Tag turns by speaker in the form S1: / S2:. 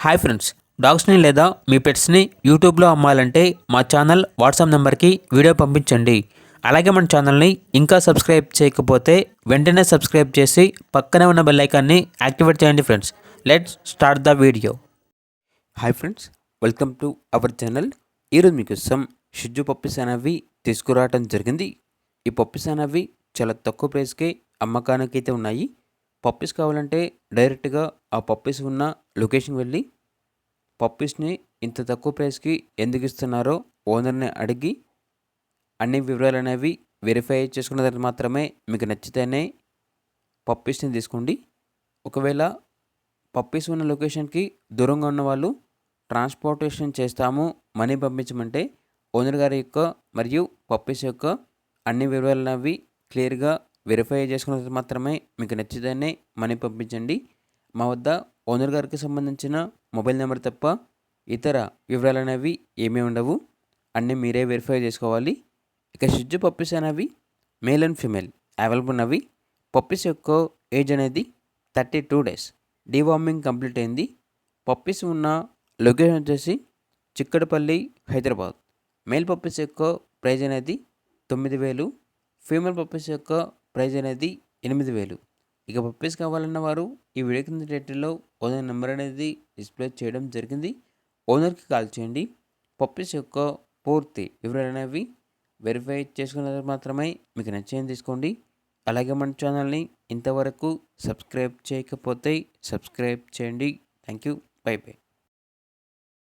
S1: Hi friends, డాగ్స్ని లేదా మీ పెట్స్ని యూట్యూబ్లో అమ్మాలంటే మా ఛానల్ వాట్సాప్ నెంబర్కి వీడియో పంపించండి. అలాగే మన ఛానల్ని ఇంకా సబ్స్క్రైబ్ చేయకపోతే వెంటనే సబ్స్క్రైబ్ చేసి పక్కనే ఉన్న బెల్ ఐకాన్ని యాక్టివేట్ చేయండి friends. Let's start the video. Hi friends, welcome to our channel. ఈరోజు మీకోసం షిజ్జు పప్పీస్ అనేవి తీసుకురావడం జరిగింది. ఈ పప్పీస్ అనేవి చాలా తక్కువ ప్రైస్కే అమ్మకానికి అయితే ఉన్నాయి. పప్పీస్ కావాలంటే డైరెక్ట్గా ఆ పప్పీస్ ఉన్న లొకేషన్కి వెళ్ళి పప్పీస్ని ఇంత తక్కువ ప్రైస్కి ఎందుకు ఇస్తున్నారో ఓనర్ని అడిగి అన్ని వివరాలు అనేవి వెరిఫై చేసుకున్న తర్వాత మాత్రమే మీకు నచ్చితేనే పప్పీస్ని తీసుకోండి. ఒకవేళ పప్పీస్ ఉన్న లొకేషన్కి దూరంగా ఉన్న వాళ్ళు ట్రాన్స్పోర్టేషన్ చేస్తాము, మనీ పంపించమంటే ఓనర్ గారి యొక్క మరియు పప్పీస్ యొక్క అన్ని వివరాలు అనేవి క్లియర్గా వెరిఫై చేసుకున్న తర్వాత మాత్రమే మీకు నచ్చితేనే మనీ పంపించండి. మా వద్ద ఓనర్ గారికి సంబంధించిన మొబైల్ నెంబర్ తప్ప ఇతర వివరాలు అనేవి ఏమీ ఉండవు. అన్నీ మీరే వెరిఫై చేసుకోవాలి. ఇక షిజ్జు పప్పీస్ అనేవి మేల్ అండ్ ఫీమేల్ అవైలబుల్ ఉన్నవి. పప్పీస్ యొక్క ఏజ్ అనేది 32 days. డీవార్మింగ్ కంప్లీట్ అయింది. పప్పీస్ ఉన్న లొకేషన్ వచ్చేసి చిక్కడపల్లి, హైదరాబాద్. మేల్ పప్పీస్ యొక్క ప్రైజ్ అనేది 9,000. ఫీమేల్ పప్పీస్ యొక్క ప్రైజ్ అనేది 8,000. ఇక పప్పీస్ కావాలన్న వారు ఈ వీడియో కింద టైటిల్లో ఓనర్ నెంబర్ అనేది డిస్ప్లే చేయడం జరిగింది. ఓనర్కి కాల్ చేయండి. పప్పీస్ యొక్క పూర్తి వివరాలు అనేవి వెరిఫై చేసుకున్న తర్వాత మాత్రమే మీకు నచ్చేది తీసుకోండి. అలాగే మన ఛానల్ని ఇంతవరకు సబ్స్క్రైబ్ చేయకపోతే సబ్స్క్రైబ్ చేయండి. Thank you. By by.